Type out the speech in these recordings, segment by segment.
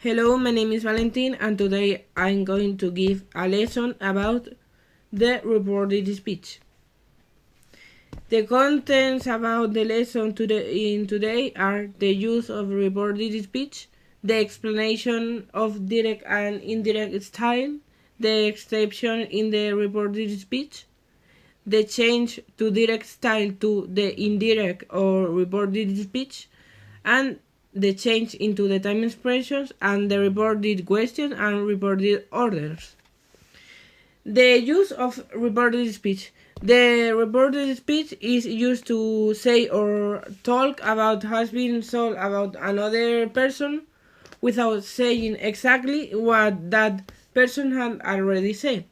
Hello, my name is Valentin, and today I'm going to give a lesson about the reported speech. The contents about the lesson today are the use of reported speech, the explanation of direct and indirect style, the exception in the reported speech, the change to direct style to the indirect or reported speech, and the change into the time expressions and the reported question and reported orders. The use of reported speech. The reported speech is used to say or talk about has been told about another person without saying exactly what that person had already said.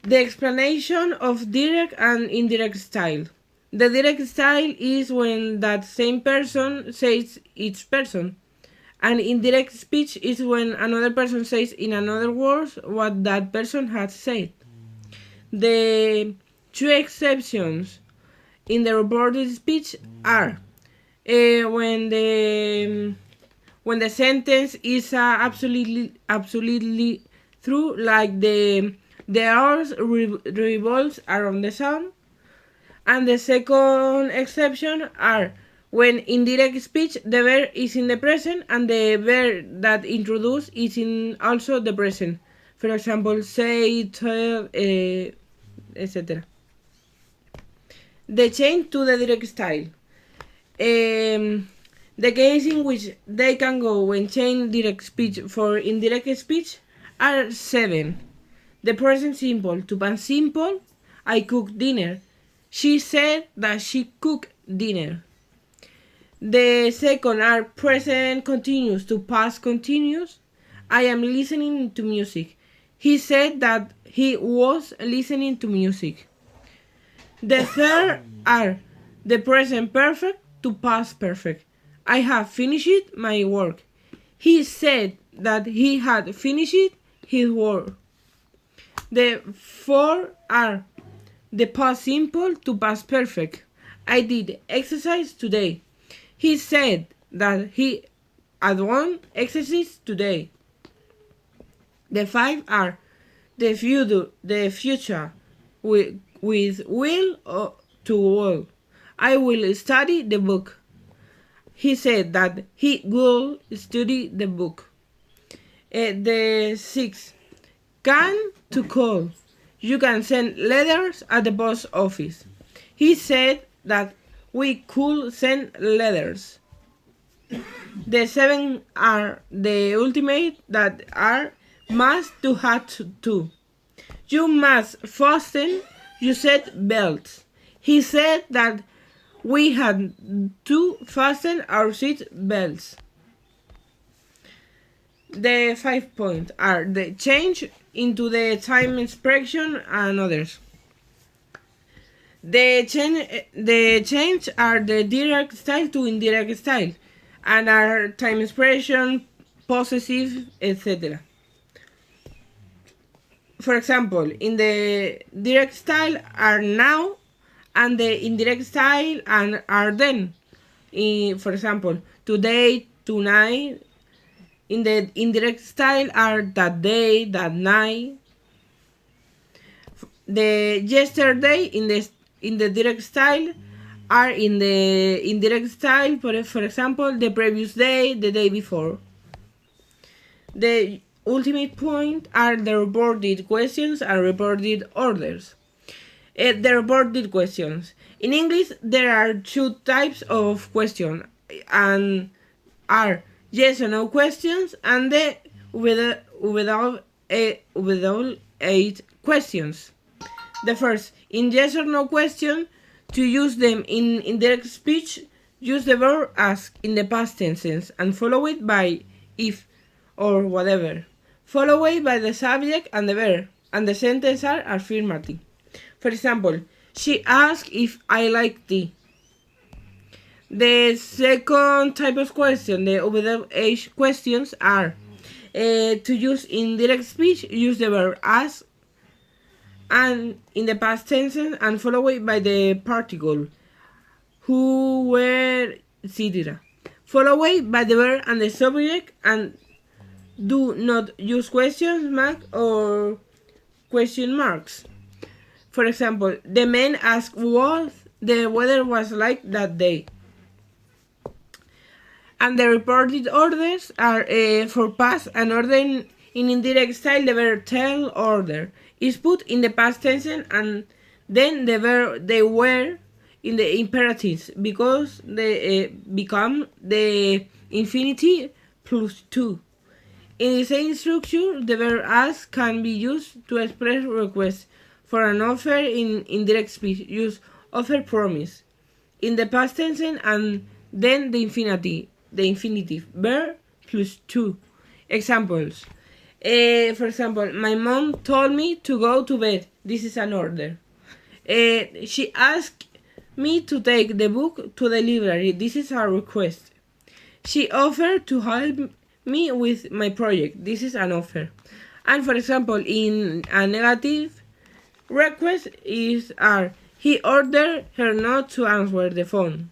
The explanation of direct and indirect style. The direct style is when that same person says each person. And indirect speech is when another person says in another words what that person has said. The two exceptions in the reported speech are when the sentence is absolutely true, like the earth revolves around the sun, and the second exception are when in direct speech the verb is in the present and the verb that introduced is in also the present. For example, say, tell, etc. The change to the direct style. The case in which they can go when change direct speech for indirect speech are 7. The present simple to past simple. I cooked dinner. She said that she cooked dinner. The second are present continuous to past continuous. I am listening to music. He said that he was listening to music. The third are the present perfect to past perfect. I have finished my work. He said that he had finished his work. The four are the past simple to past perfect. I did exercise today. He said that he had one exercise today. The 5 are the future with will to will. I will study the book. He said that he will study the book. The 6 can to call. You can send letters at the post office. He said that we could send letters. The 7 are the ultimate that are must to have to. You must fasten your seat belts. He said that we had to fasten our seat belts. The 5 points are the change into the time expression and others. The change are the direct style to indirect style and are time expression, possessive, etc. For example, in the direct style are now and the indirect style and are then. For example, today, tonight. In the indirect style are that day, that night. The yesterday in the direct style are in the indirect style, for example, the previous day, the day before. The ultimate point are the reported questions and reported orders. The reported questions. In English, there are 2 types of questions and are yes or no questions and the without 8 questions. The first, in yes or no question, to use them in indirect speech, use the verb ask in the past tenses and follow it by if or whatever, followed by the subject and the verb, and the sentences are affirmative. For example, she asked if I like tea. The second type of question, the without age questions, are to use in direct speech, use the verb ask and in the past tense and followed by the particle who, where, etc. followed by the verb and the subject, and do not use question mark or question marks. For example, the man asked what the weather was like that day. And the reported orders are for past and order in indirect style. The verb tell order is put in the past tense, and then the verb they were in the imperatives because they become the infinitive plus 2. In the same structure, the verb ask can be used to express requests for an offer in indirect speech. Use offer promise in the past tense, and then the infinitive verb plus 2. Examples. For example, my mom told me to go to bed. This is an order. She asked me to take the book to the library. This is a request. She offered to help me with my project. This is an offer. And for example, in a negative request he ordered her not to answer the phone.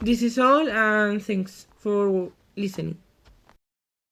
This is all, and thanks for listening.